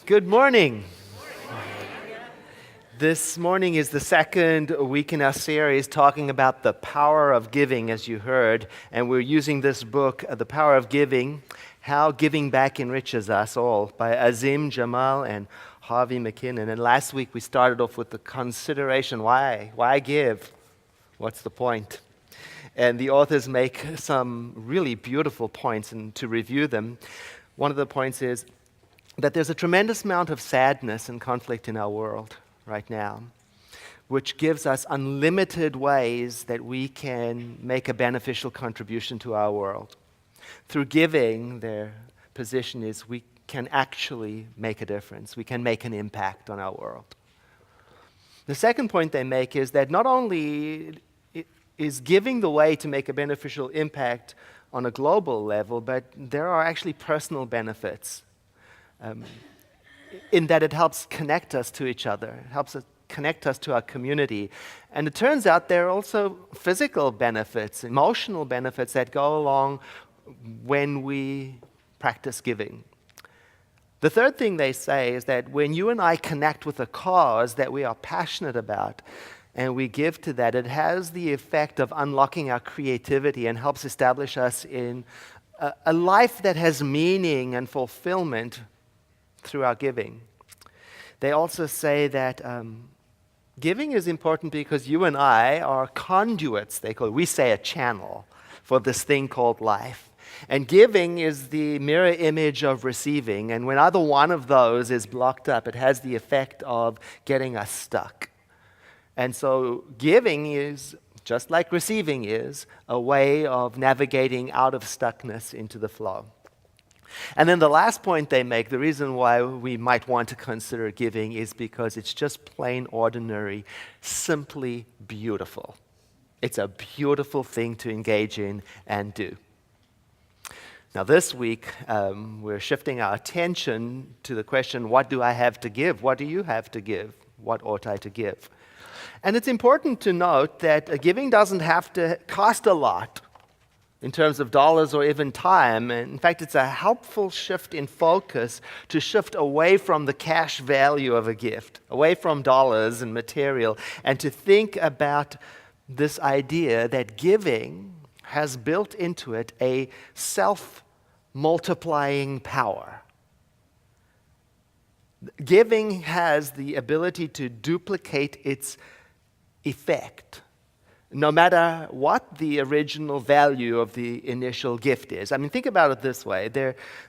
Good morning. This morning is the second week in our series talking about the power of giving, as you heard. And we're using this book, The Power of Giving, How Giving Back Enriches Us All, by Azim Jamal and Harvey McKinnon. And last week we started off with the consideration, why? Why give? What's the point? And the authors make some really beautiful points, and to review them, one of the points is that there's a tremendous amount of sadness and conflict in our world right now, which gives us unlimited ways that we can make a beneficial contribution to our world. Through giving, their position is we can actually make a difference. We can make an impact on our world. The second point they make is that not only is giving the way to make a beneficial impact on a global level, but there are actually personal benefits. In that it helps connect us to each other, it helps us connect us to our community. And it turns out there are also physical benefits, emotional benefits that go along when we practice giving. The third thing they say is that when you and I connect with a cause that we are passionate about, and we give to that, it has the effect of unlocking our creativity and helps establish us in a life that has meaning and fulfillment through our giving. They also say that giving is important because you and I are conduits, we say a channel, for this thing called life. And giving is the mirror image of receiving, and when either one of those is blocked up, it has the effect of getting us stuck. And so giving is, just like receiving is, a way of navigating out of stuckness into the flow. And then the last point they make, the reason why we might want to consider giving is because it's just plain ordinary, simply beautiful. It's a beautiful thing to engage in and do. Now this week, we're shifting our attention to the question, what do I have to give? What do you have to give? What ought I to give? And it's important to note that giving doesn't have to cost a lot in terms of dollars or even time. In fact, it's a helpful shift in focus to shift away from the cash value of a gift, away from dollars and material, and to think about this idea that giving has built into it a self-multiplying power. Giving has the ability to duplicate its effect, no matter what the original value of the initial gift is. I mean, think about it this way.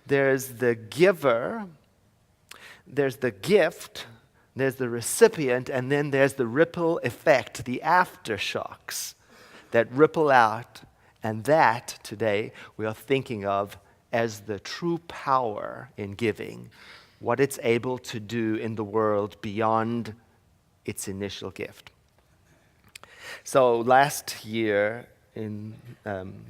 There's the giver, there's the gift, there's the recipient, and then there's the ripple effect, the aftershocks that ripple out. And that, today, we are thinking of as the true power in giving, what it's able to do in the world beyond its initial gift. So last year, in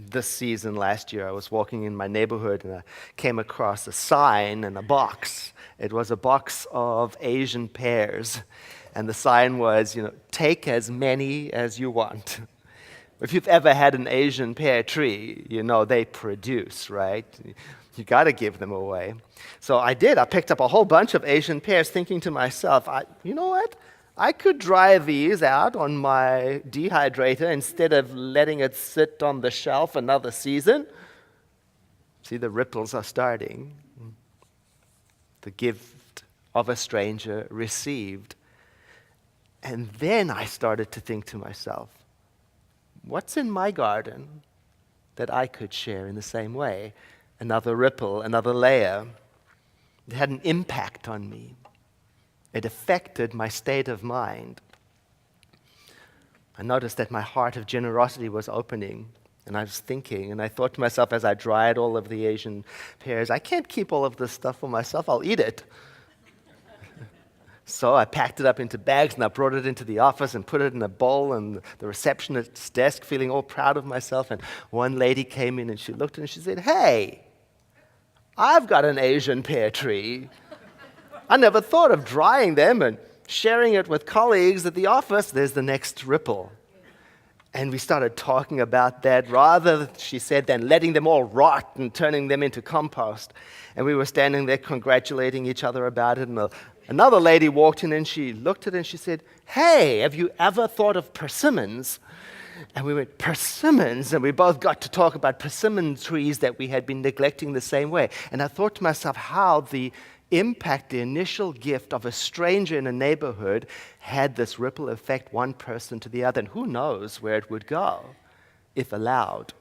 this season last year, I was walking in my neighborhood and I came across a sign and a box. It was a box of Asian pears. And the sign was, take as many as you want. If you've ever had an Asian pear tree, they produce, right? You got to give them away. So I did. I picked up a whole bunch of Asian pears thinking to myself, you know what? I could dry these out on my dehydrator instead of letting it sit on the shelf another season. See, the ripples are starting. The gift of a stranger received. And then I started to think to myself, what's in my garden that I could share in the same way? Another ripple, another layer. It had an impact on me. It affected my state of mind. I noticed that my heart of generosity was opening, and I was thinking, and I thought to myself as I dried all of the Asian pears, I can't keep all of this stuff for myself, I'll eat it. So I packed it up into bags, and I brought it into the office and put it in a bowl on the receptionist's desk, feeling all proud of myself. And one lady came in, and she looked and she said, "Hey, I've got an Asian pear tree. I never thought of drying them and sharing it with colleagues at the office." There's the next ripple. And we started talking about that rather, she said, than letting them all rot and turning them into compost. And we were standing there congratulating each other about it. And another lady walked in and she looked at it and she said, "Hey, have you ever thought of persimmons?" And we went, "Persimmons?" And we both got to talk about persimmon trees that we had been neglecting the same way. And I thought to myself how the impact, the initial gift of a stranger in a neighborhood had this ripple effect, one person to the other. And who knows where it would go if allowed.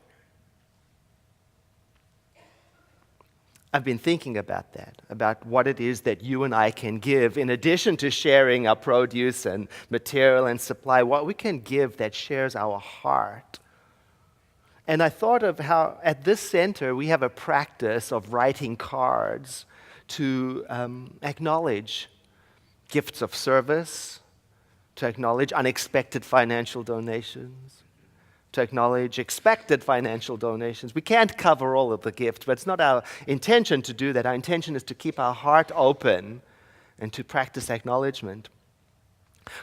I've been thinking about that, about what it is that you and I can give in addition to sharing our produce and material and supply, what we can give that shares our heart. And I thought of how at this center we have a practice of writing cards to acknowledge gifts of service, to acknowledge unexpected financial donations, to acknowledge expected financial donations. We can't cover all of the gifts, but it's not our intention to do that. Our intention is to keep our heart open and to practice acknowledgement.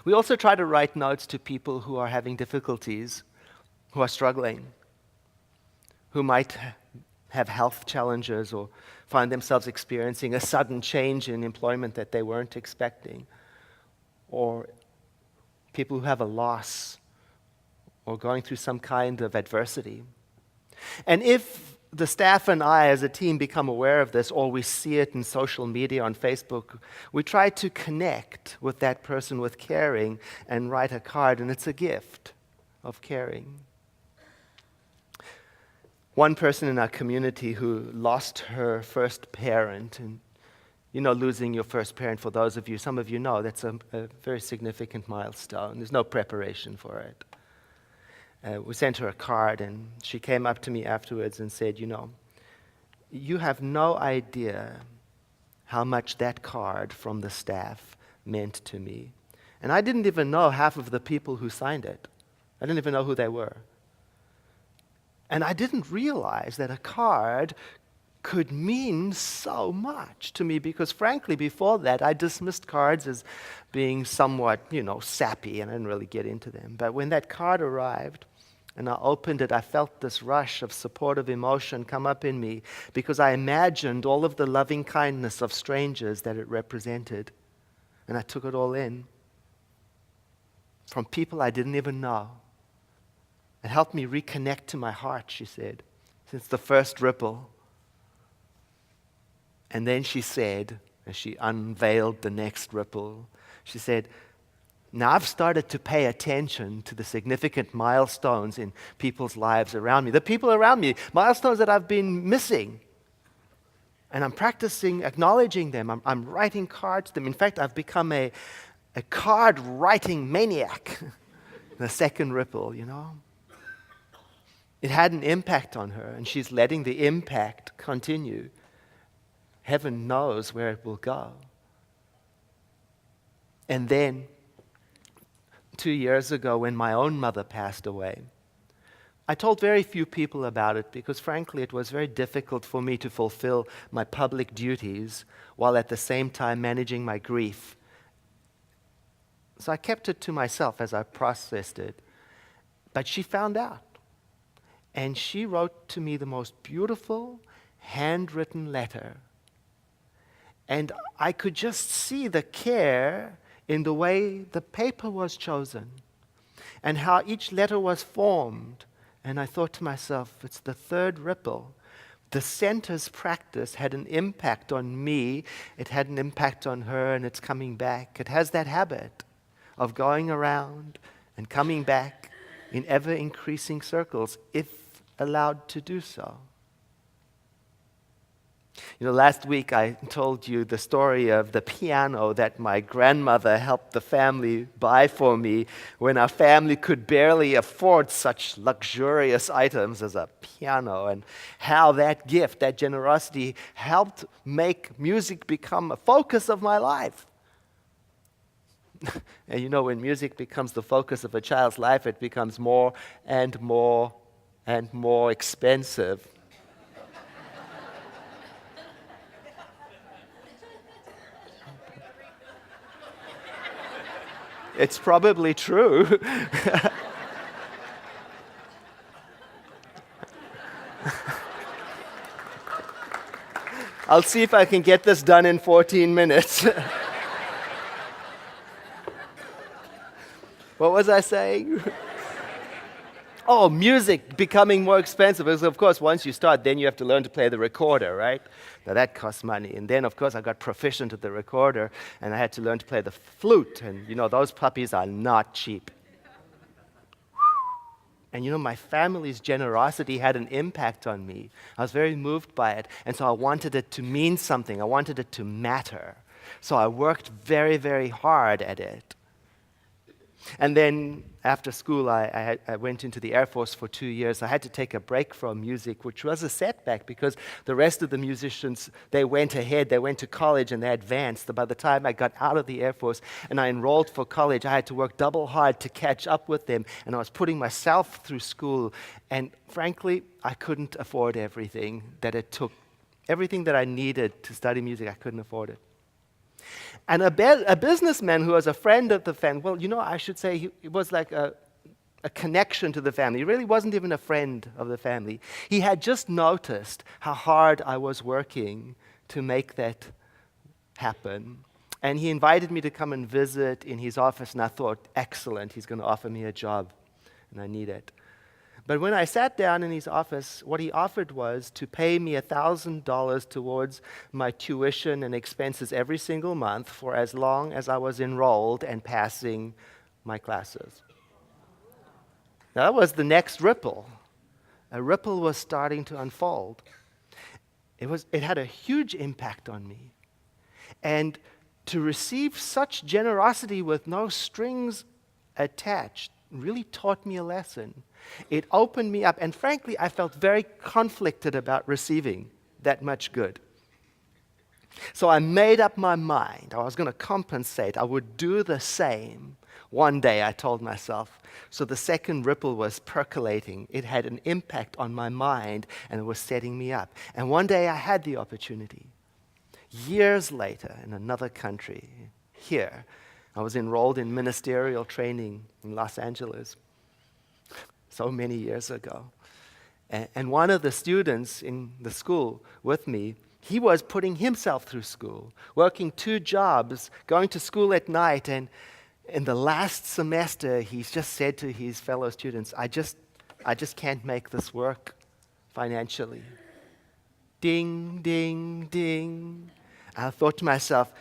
We also try to write notes to people who are having difficulties, who are struggling, who might have health challenges or find themselves experiencing a sudden change in employment that they weren't expecting, or people who have a loss or going through some kind of adversity. And if the staff and I as a team become aware of this, or we see it in social media on Facebook, we try to connect with that person with caring and write a card, and it's a gift of caring. One person in our community who lost her first parent, and losing your first parent, for those of you, some of you know, that's a very significant milestone. There's no preparation for it. We sent her a card, and she came up to me afterwards and said, "You have no idea how much that card from the staff meant to me." And I didn't even know half of the people who signed it. I didn't even know who they were. And I didn't realize that a card could mean so much to me because, frankly, before that, I dismissed cards as being somewhat, sappy, and I didn't really get into them. But when that card arrived and I opened it, I felt this rush of supportive emotion come up in me because I imagined all of the loving kindness of strangers that it represented. And I took it all in from people I didn't even know. It helped me reconnect to my heart, she said, since the first ripple. And then she said, as she unveiled the next ripple, she said, "Now I've started to pay attention to the significant milestones in people's lives around me, the people around me, milestones that I've been missing. And I'm practicing acknowledging them. I'm writing cards to them. In fact, I've become a card-writing maniac." The second ripple, It had an impact on her, and she's letting the impact continue. Heaven knows where it will go. And then, 2 years ago, when my own mother passed away, I told very few people about it because, frankly, it was very difficult for me to fulfill my public duties while at the same time managing my grief. So I kept it to myself as I processed it. But she found out. And she wrote to me the most beautiful handwritten letter. And I could just see the care in the way the paper was chosen and how each letter was formed. And I thought to myself, it's the third ripple. The center's practice had an impact on me. It had an impact on her, and it's coming back. It has that habit of going around and coming back in ever-increasing circles, if allowed to do so. Last week I told you the story of the piano that my grandmother helped the family buy for me when our family could barely afford such luxurious items as a piano, and how that gift, that generosity, helped make music become a focus of my life. And when music becomes the focus of a child's life, it becomes more and more and more expensive. It's probably true. I'll see if I can get this done in 14 minutes. What was I saying? Oh, music becoming more expensive. Because, of course, once you start, then you have to learn to play the recorder, right? Now, that costs money. And then, of course, I got proficient at the recorder, and I had to learn to play the flute. And, those puppies are not cheap. And, my family's generosity had an impact on me. I was very moved by it. And so I wanted it to mean something. I wanted it to matter. So I worked very, very hard at it. And then after school, I went into the Air Force for 2 years. I had to take a break from music, which was a setback because the rest of the musicians, they went ahead, they went to college and they advanced. By the time I got out of the Air Force and I enrolled for college, I had to work double hard to catch up with them. And I was putting myself through school. And frankly, I couldn't afford everything that it took. Everything that I needed to study music, I couldn't afford it. And a businessman who was a friend of the family, I should say he was like a connection to the family. He really wasn't even a friend of the family. He had just noticed how hard I was working to make that happen. And he invited me to come and visit in his office, and I thought, excellent, he's going to offer me a job, and I need it. But when I sat down in his office, what he offered was to pay me $1,000 towards my tuition and expenses every single month for as long as I was enrolled and passing my classes. Now, that was the next ripple. A ripple was starting to unfold. It had a huge impact on me. And to receive such generosity with no strings attached really taught me a lesson. It opened me up, and frankly, I felt very conflicted about receiving that much good. So I made up my mind. I was going to compensate. I would do the same. One day, I told myself. So the second ripple was percolating. It had an impact on my mind, and it was setting me up. And one day, I had the opportunity. Years later, in another country, here, I was enrolled in ministerial training in Los Angeles so many years ago. And one of the students in the school with me, he was putting himself through school, working 2 jobs, going to school at night. And in the last semester, he's just said to his fellow students, I just can't make this work financially. Ding, ding, ding. I thought to myself,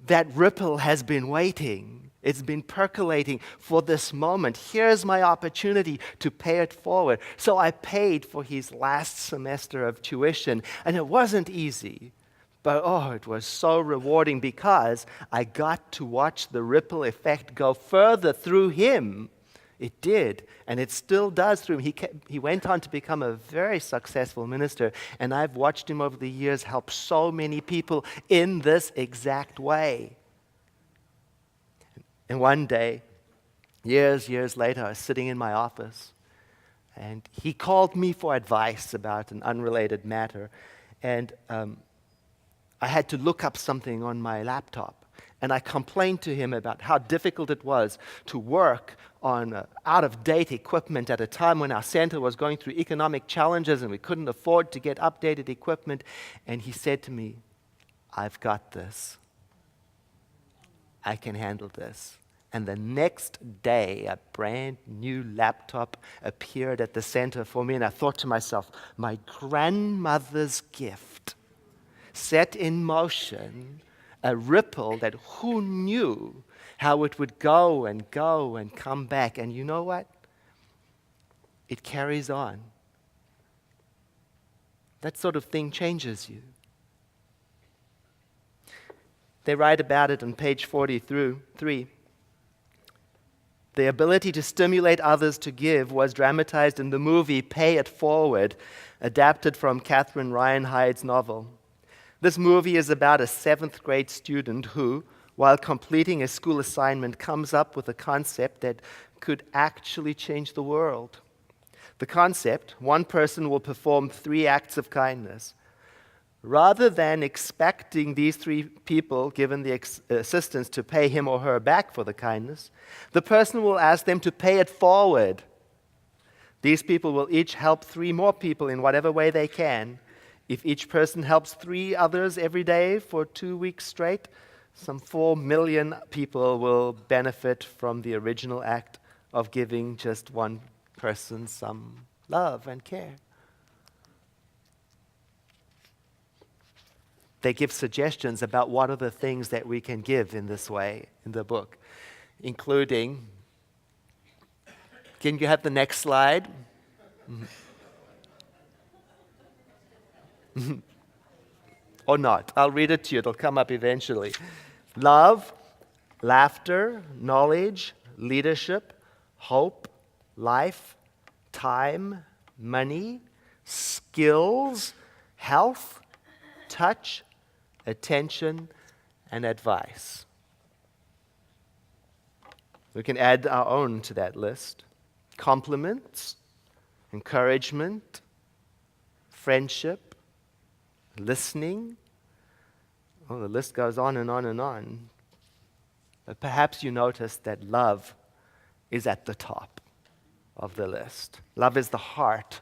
that ripple has been waiting. It's been percolating for this moment. Here's my opportunity to pay it forward. So I paid for his last semester of tuition, and it wasn't easy. But it was so rewarding because I got to watch the ripple effect go further through him. It did, and it still does through him. He went on to become a very successful minister, and I've watched him over the years help so many people in this exact way. And one day, years later, I was sitting in my office, and he called me for advice about an unrelated matter, and I had to look up something on my laptop. And I complained to him about how difficult it was to work on out-of-date equipment at a time when our center was going through economic challenges and we couldn't afford to get updated equipment. And he said to me, I've got this. I can handle this. And the next day, a brand new laptop appeared at the center for me. And I thought to myself, my grandmother's gift set in motion a ripple that who knew how it would go and come back. And you know what? It carries on. That sort of thing changes you. They write about it on page 43. The ability to stimulate others to give was dramatized in the movie Pay It Forward, adapted from Catherine Ryan Hyde's novel. This movie is about a 7th grade student who, while completing a school assignment, comes up with a concept that could actually change the world. The concept, one person will perform 3 acts of kindness. Rather than expecting these 3 people, given the assistance, to pay him or her back for the kindness, the person will ask them to pay it forward. These people will each help 3 more people in whatever way they can. If each person helps 3 others every day for 2 weeks straight, some 4 million people will benefit from the original act of giving just one person some love and care. They give suggestions about what are the things that we can give in this way in the book, including, can you have the next slide? Or not. I'll read it to you. It'll come up eventually. Love, laughter, knowledge, leadership, hope, life, time, money, skills, health, touch, attention, and advice. We can add our own to that list. Compliments, encouragement, friendship, listening. Oh, the list goes on and on and on. But perhaps you noticed that love is at the top of the list. Love is the heart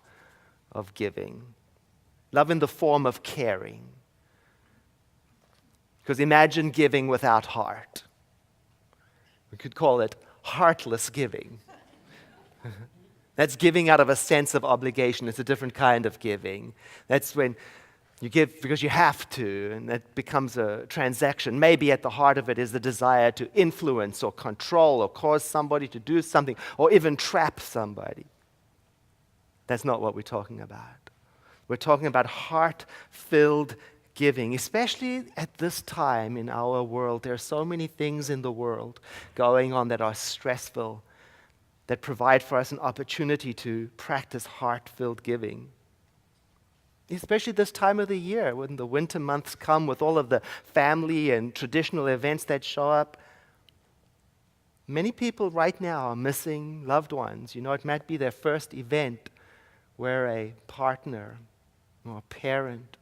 of giving. Love in the form of caring. Because imagine giving without heart. We could call it heartless giving. That's giving out of a sense of obligation. It's a different kind of giving. That's when you give because you have to, and that becomes a transaction. Maybe at the heart of it is the desire to influence or control or cause somebody to do something or even trap somebody. That's not what we're talking about. We're talking about heart-filled giving, especially at this time in our world. There are so many things in the world going on that are stressful, that provide for us an opportunity to practice heart-filled giving. Especially this time of the year, when the winter months come with all of the family and traditional events that show up. Many people right now are missing loved ones. You know, it might be their first event where a partner or a parent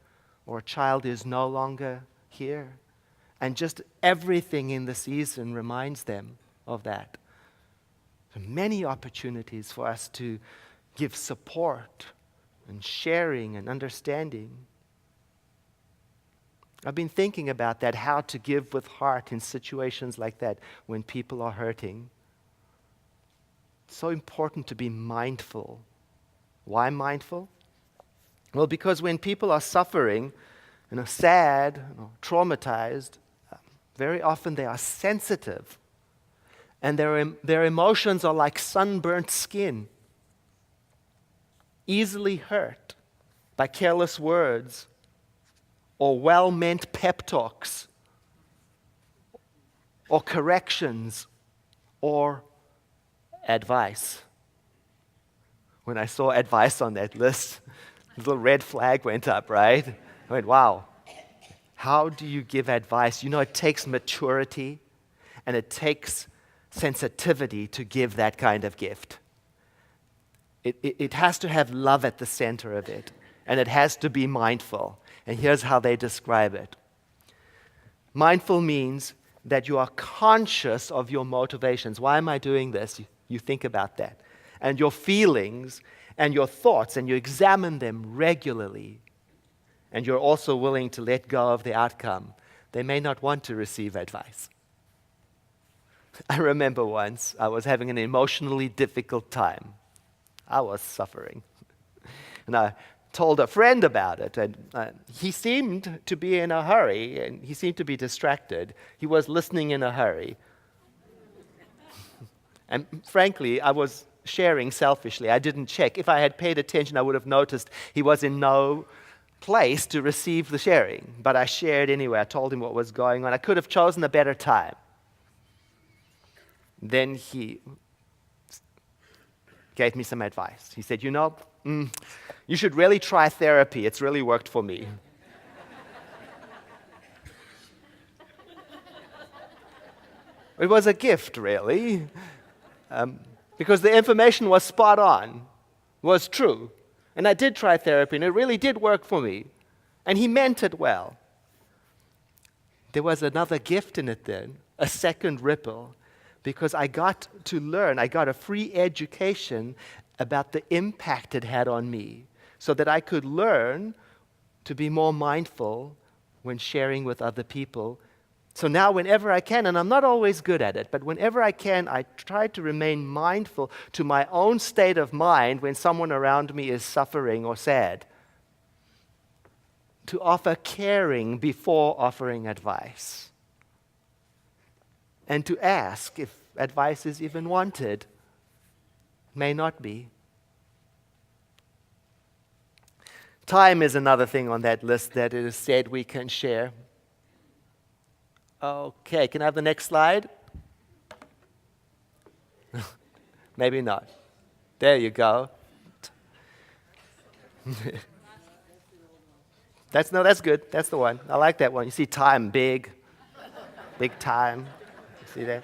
or a child is no longer here. And just everything in the season reminds them of that. There are many opportunities for us to give support and sharing and understanding. I've been thinking about that, how to give with heart in situations like that when people are hurting. It's so important to be mindful. Why mindful? Well, because when people are suffering and are sad or traumatized, very often they are sensitive. And their emotions are like sunburnt skin, easily hurt by careless words or well-meant pep talks or corrections or advice. When I saw advice on that list, a little red flag went up, right? I went, wow, how do you give advice? You know, it takes maturity and it takes sensitivity to give that kind of gift. It has to have love at the center of it, and it has to be mindful. And here's how they describe it. Mindful means that you are conscious of your motivations. Why am I doing this? You think about that. And your feelings and your thoughts, and you examine them regularly. And you're also willing to let go of the outcome. They may not want to receive advice. I remember once I was having an emotionally difficult time. I was suffering. And I told a friend about it, and he seemed to be in a hurry, and he seemed to be distracted. He was listening in a hurry. And frankly, I was sharing selfishly. I didn't check. If I had paid attention, I would have noticed he was in no place to receive the sharing. But I shared anyway. I told him what was going on. I could have chosen a better time. Then he gave me some advice. He said, you should really try therapy. It's really worked for me. It was a gift, really, because the information was spot on, was true. And I did try therapy, and it really did work for me. And he meant it well. There was another gift in it then, a second ripple, because I got to learn. I got a free education about the impact it had on me so that I could learn to be more mindful when sharing with other people. So now whenever I can, and I'm not always good at it, but whenever I can, I try to remain mindful to my own state of mind when someone around me is suffering or sad. To offer caring before offering advice. And to ask if advice is even wanted. May not be. Time is another thing on that list that it is said we can share. Okay, can I have the next slide? Maybe not. There you go. That's good. That's the one. I like that one. You see time, big time. You see that?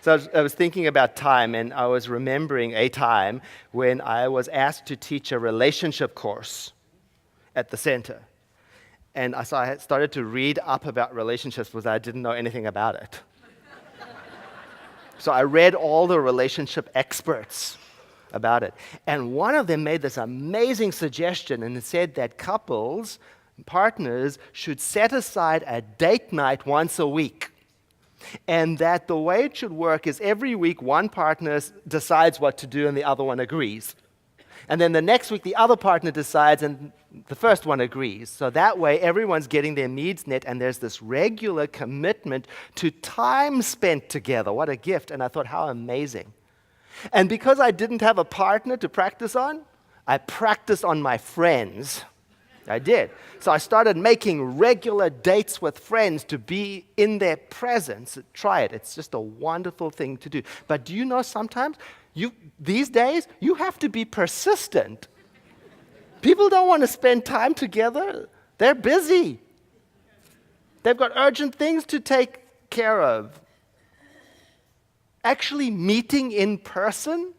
So I was thinking about time, and I was remembering a time when I was asked to teach a relationship course at the center. And so I had started to read up about relationships because I didn't know anything about it. So I read all the relationship experts about it. And one of them made this amazing suggestion, and it said that couples, partners, should set aside a date night once a week. And that the way it should work is every week one partner decides what to do and the other one agrees. And then the next week the other partner decides and the first one agrees. So that way everyone's getting their needs met and there's this regular commitment to time spent together. What a gift. And I thought, how amazing. And because I didn't have a partner to practice on, I practiced on my friends. I did. So I started making regular dates with friends to be in their presence. Try it. It's just a wonderful thing to do. But do you know sometimes, these days, you have to be persistent. People don't want to spend time together. They're busy. They've got urgent things to take care of. Actually, meeting in person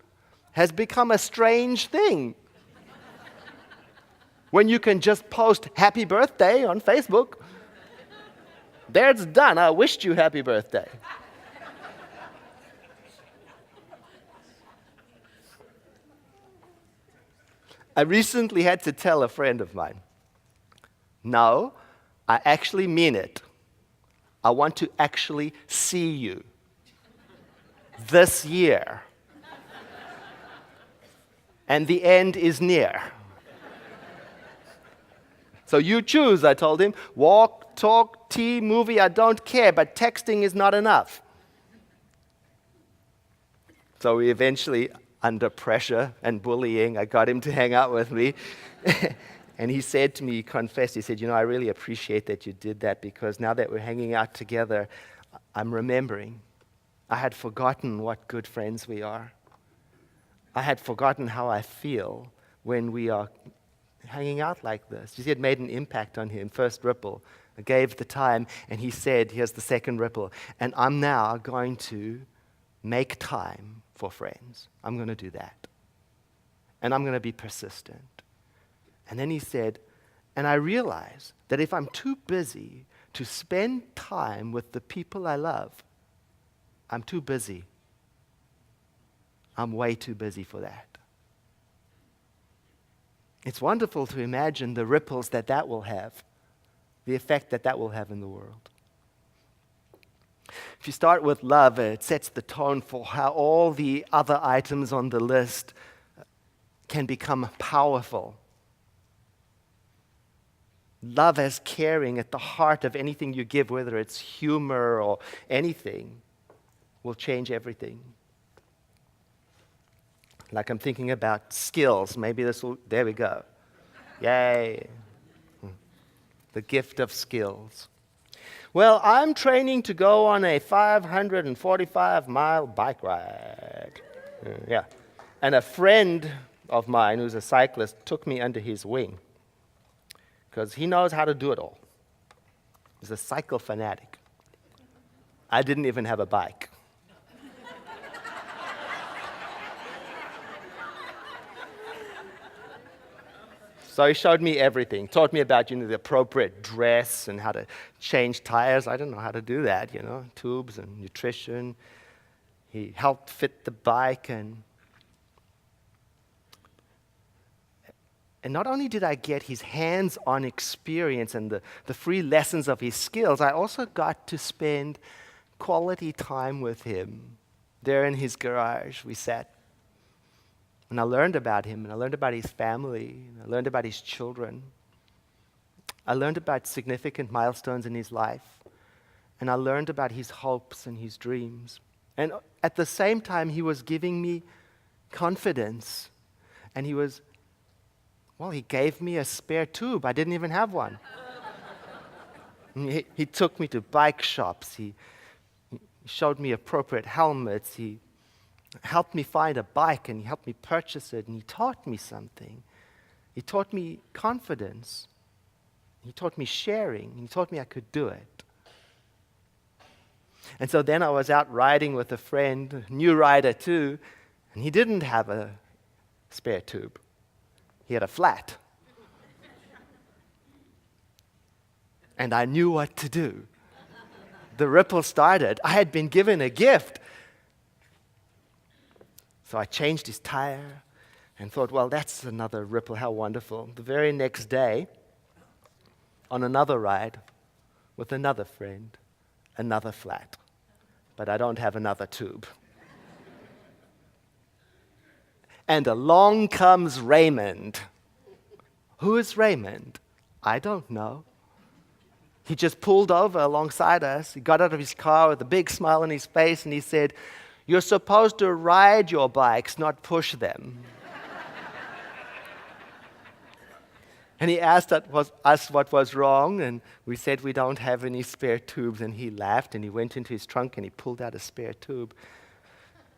has become a strange thing. When you can just post happy birthday on Facebook. There it's done. I wished you happy birthday. I recently had to tell a friend of mine, no, I actually mean it. I want to actually see you this year. And the end is near. So you choose, I told him. Walk, talk, tea, movie, I don't care, but texting is not enough. So we eventually, under pressure and bullying, I got him to hang out with me. And he said to me, he confessed, he said, I really appreciate that you did that because now that we're hanging out together, I'm remembering. I had forgotten what good friends we are. I had forgotten how I feel when we are hanging out like this. You see, it made an impact on him. First ripple. I gave the time, and he said, here's the second ripple. And I'm now going to make time for friends. I'm going to do that. And I'm going to be persistent. And then he said, and I realize that if I'm too busy to spend time with the people I love, I'm too busy. I'm way too busy for that. It's wonderful to imagine the ripples that will have, the effect that will have in the world. If you start with love, it sets the tone for how all the other items on the list can become powerful. Love as caring at the heart of anything you give, whether it's humor or anything, will change everything. Like I'm thinking about skills. Maybe there we go. Yay. The gift of skills. Well, I'm training to go on a 545-mile bike ride. Yeah. And a friend of mine who's a cyclist took me under his wing because he knows how to do it all. He's a cycle fanatic. I didn't even have a bike. So he showed me everything, taught me about, the appropriate dress and how to change tires. I don't know how to do that, tubes and nutrition. He helped fit the bike, and not only did I get his hands-on experience and the free lessons of his skills, I also got to spend quality time with him. There in his garage, we sat. And I learned about him, and I learned about his family, and I learned about his children. I learned about significant milestones in his life, and I learned about his hopes and his dreams. And at the same time, he was giving me confidence, and he gave me a spare tube. I didn't even have one. He took me to bike shops. He showed me appropriate helmets. He helped me find a bike, and he helped me purchase it, and he taught me something. He taught me confidence. He taught me sharing. He taught me I could do it. And so then I was out riding with a friend, a new rider too, and he didn't have a spare tube. He had a flat. And I knew what to do. The ripple started. I had been given a gift. So I changed his tire and thought, well, that's another ripple. How wonderful. The very next day, on another ride with another friend, another flat. But I don't have another tube. And along comes Raymond. Who is Raymond? I don't know. He just pulled over alongside us. He got out of his car with a big smile on his face, and he said, "You're supposed to ride your bikes, not push them." And he asked us what was wrong, and we said we don't have any spare tubes, and he laughed, and he went into his trunk, and he pulled out a spare tube.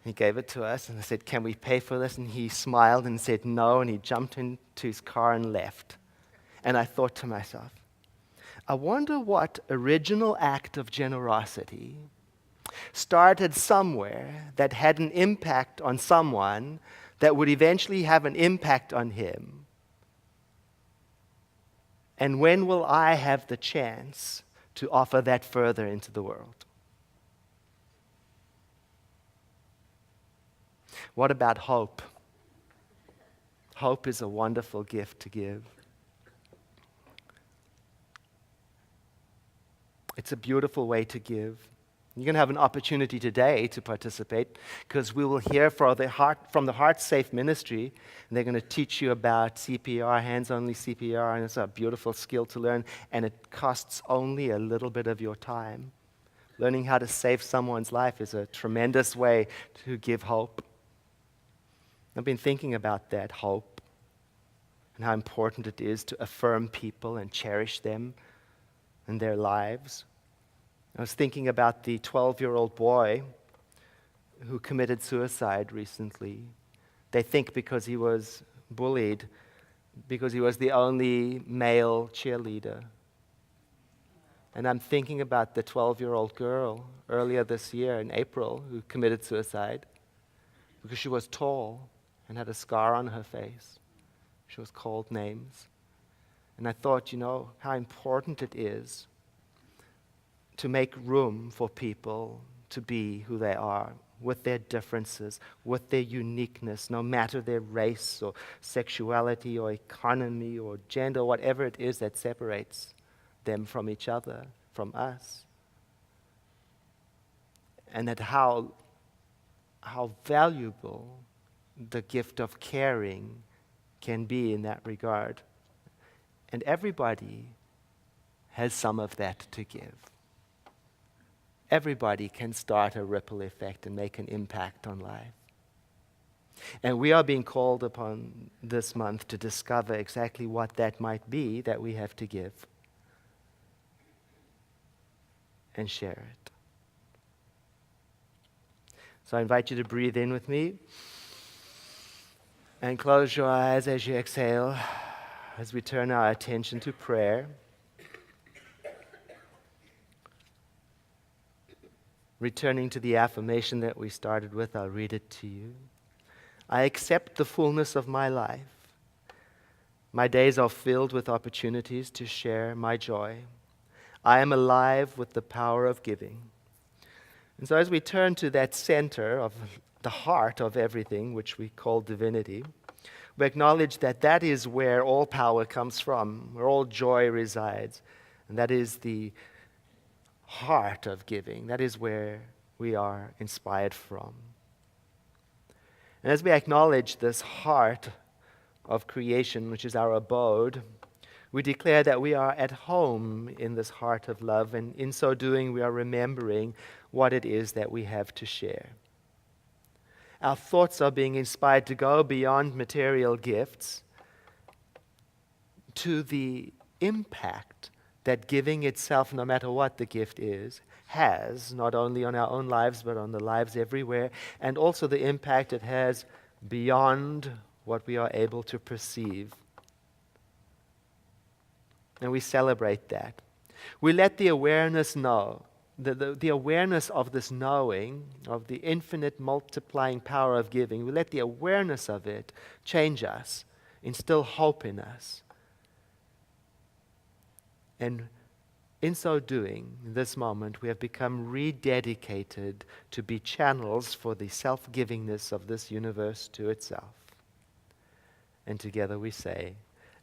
He gave it to us, and I said, "Can we pay for this?" And he smiled and said no, and he jumped into his car and left. And I thought to myself, I wonder what original act of generosity started somewhere that had an impact on someone that would eventually have an impact on him. And when will I have the chance to offer that further into the world? What about hope? Hope is a wonderful gift to give. It's a beautiful way to give. You're going to have an opportunity today to participate because we will hear from the Heart Safe Ministry, and they're going to teach you about CPR, hands-only CPR, and it's a beautiful skill to learn, and it costs only a little bit of your time. Learning how to save someone's life is a tremendous way to give hope. I've been thinking about that hope and how important it is to affirm people and cherish them and their lives. I was thinking about the 12-year-old boy who committed suicide recently. They think because he was bullied, because he was the only male cheerleader. And I'm thinking about the 12-year-old girl earlier this year in April who committed suicide because she was tall and had a scar on her face. She was called names. And I thought, how important it is to make room for people to be who they are, with their differences, with their uniqueness, no matter their race or sexuality or economy or gender, whatever it is that separates them from each other, from us. And that how valuable the gift of caring can be in that regard. And everybody has some of that to give. Everybody can start a ripple effect and make an impact on life. And we are being called upon this month to discover exactly what that might be that we have to give and share it. So I invite you to breathe in with me and close your eyes as you exhale as we turn our attention to prayer. Returning to the affirmation that we started with, I'll read it to you. I accept the fullness of my life. My days are filled with opportunities to share my joy. I am alive with the power of giving. And so as we turn to that center of the heart of everything, which we call divinity, we acknowledge that that is where all power comes from, where all joy resides. And that is the heart of giving. That is where we are inspired from. And as we acknowledge this heart of creation, which is our abode, we declare that we are at home in this heart of love, and in so doing, we are remembering what it is that we have to share. Our thoughts are being inspired to go beyond material gifts to the impact that giving itself, no matter what the gift is, has, not only on our own lives, but on the lives everywhere, and also the impact it has beyond what we are able to perceive. And we celebrate that. We let the awareness know, the awareness of this knowing, of the infinite multiplying power of giving, we let the awareness of it change us, instill hope in us. And in so doing, in this moment, we have become rededicated to be channels for the self-givingness of this universe to itself. And together we say,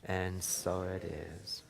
and so it is.